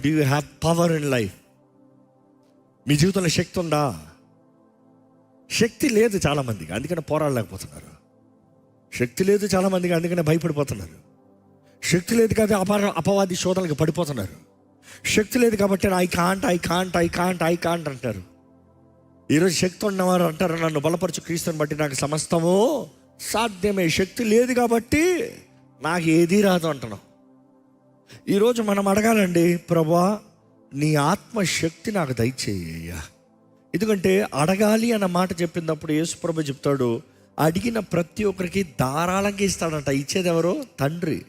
Do you have power in life? మీ జీవితంలో శక్తి ఉందా? శక్తి లేదు చాలామందికి, అందుకనే పోరాడలేకపోతున్నారు. శక్తి లేదు చాలామందికి, అందుకనే భయపడిపోతున్నారు. శక్తి లేదు కాబట్టి అపవాది శోధనలకు పడిపోతున్నారు. శక్తి లేదు కాబట్టి ఐ కాంట్ అంటారు. ఈరోజు శక్తి ఉన్నవారు అంటారు, నన్ను బలపరచు క్రీస్తుని బట్టి నాకు సమస్తము సాధ్యమే. శక్తి లేదు కాబట్టి నాకు ఏదీ రాదు అంటున్నాం. ఈరోజు మనం అడగాలండి, ప్రభువా నీ ఆత్మశక్తి నాకు దయచేయ్యా. ఎందుకంటే అడగాలి అన్న మాట చెప్పినప్పుడు యేసు ప్రభు చెప్తాడు, అడిగిన ప్రతి ఒక్కరికి ధారాళంగా ఇస్తాడంట. ఇచ్చేది ఎవరు? తండ్రి.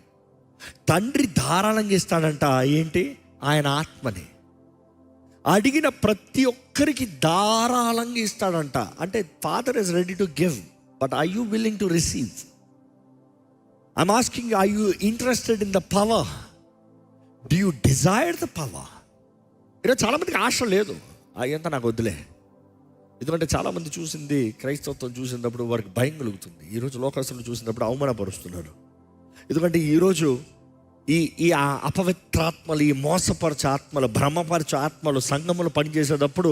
తండ్రి ధారాళంగా ఇస్తాడంట. ఏంటి? ఆయన ఆత్మని. అడిగిన ప్రతి ఒక్కరికి ధారాళంగా ఇస్తాడంట. అంటే father is ready to give, but are you willing to receive? I'm asking, are you interested in the power? Do you desire the power? ఈరోజు చాలామందికి ఆశ లేదు, అయ్యంతా నాకు వద్దులే. ఎందుకంటే చాలామంది చూసింది, క్రైస్తవత్వం చూసినప్పుడు వారికి భయం కలుగుతుంది. ఈరోజు లోకస్తులు చూసినప్పుడు అవమానపరుస్తున్నారు. ఎందుకంటే ఈరోజు ఈ అపవిత్రాత్మలు, ఈ మోసపరచే ఆత్మలు, భ్రమపరచే ఆత్మలు సంఘములు పనిచేసేటప్పుడు,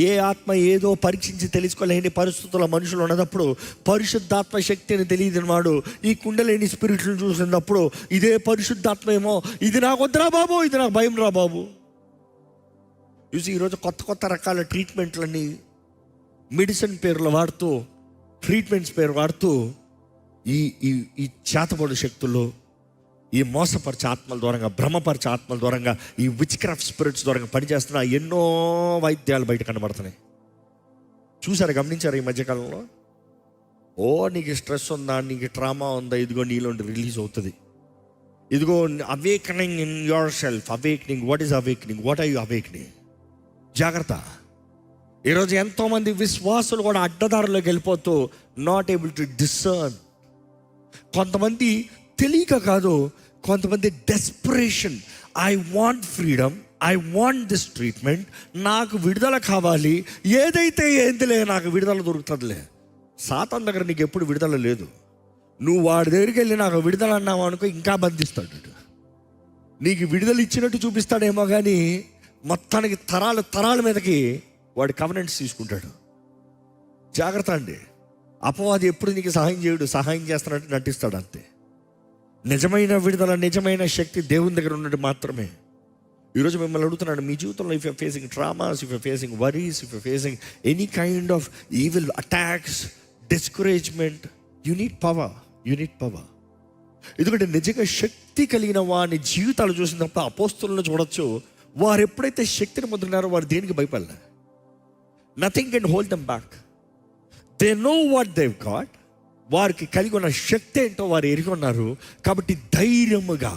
ఏ ఆత్మ ఏదో పరీక్షించి తెలుసుకోలేని పరిస్థితుల్లో మనుషులు ఉన్నప్పుడు, పరిశుద్ధాత్మ శక్తి అని తెలియని వాడు ఈ కుండలేని స్పిరిట్లను చూసినప్పుడు, ఇదే పరిశుద్ధాత్మ ఏమో, ఇది నాకు వద్దురా బాబు, ఇది నాకు భయం రా బాబు. చూసి ఈరోజు కొత్త రకాల ట్రీట్మెంట్లన్నీ మెడిసిన్ పేర్లు వాడుతూ, ట్రీట్మెంట్స్ పేరు వాడుతూ ఈ చేతబడు శక్తుల్లో, ఈ మోసపరిచే ఆత్మల ద్వారంగా, భ్రమపరిచే ఆత్మల ద్వారంగా, ఈ విచ్ క్రాఫ్ట్ స్పిరిట్స్ ద్వారంగా పనిచేస్తున్న ఎన్నో వైద్యాలు బయట కనబడుతున్నాయి. చూసారా, గమనించారు ఈ మధ్యకాలంలో? నీకు స్ట్రెస్ ఉందా, నీకు ట్రామా ఉందా, ఇదిగో నీలో రిలీజ్ అవుతుంది. ఇదిగో awakening in yourself. Awakening. What is awakening? What are you awakening? జాగ్రత్త. ఈరోజు ఎంతోమంది విశ్వాసులు కూడా అడ్డదారులోకి వెళ్ళిపోతూ నాట్ ఏబుల్ టు డిసర్న్. కొంతమంది తెలియక కాదు, కొంతమంది desperation. I want freedom, I want this treatment, నాకు విడుదల కావాలి, ఏదైతే ఏందిలే నాకు విడుదల దొరుకుతుందిలే. సాతాన్ దగ్గర నీకు ఎప్పుడు విడుదల లేదు. నువ్వు వాడి దగ్గరికి వెళ్ళి నాకు విడుదల అన్నావు అనుకో, ఇంకా బంధిస్తాడు. నీకు విడుదల ఇచ్చినట్టు చూపిస్తాడేమో కానీ మొత్తానికి తరాల మీదకి వాడి కవెనెంట్స్ తీసుకుంటాడు. జాగ్రత్త అండి. అపవాది ఎప్పుడు నీకు సహాయం చేయడు, సహాయం చేస్తున్నట్టు నటిస్తాడు అంతే. నిజమైన విడుదల, నిజమైన శక్తి దేవుని దగ్గర ఉన్నట్టు మాత్రమే. ఈరోజు మిమ్మల్ని అడుగుతున్నాడు, మీ జీవితంలో if you facing traumas, if you facing worries, if you facing any kind of evil attacks, discouragement, you need power. ఎందుకంటే నిజంగా శక్తి కలిగిన వారి జీవితాలు చూసినప్పుడు అపోస్తులను చూడొచ్చు. వారు ఎప్పుడైతే శక్తిని పొందుతున్నారో వారు దేనికి భయపడలే. Nothing can hold them back. They know what they've got. వారికి కలిగి ఉన్న శక్తి ఏంటో వారు ఎరిగి ఉన్నారు. కాబట్టి ధైర్యముగా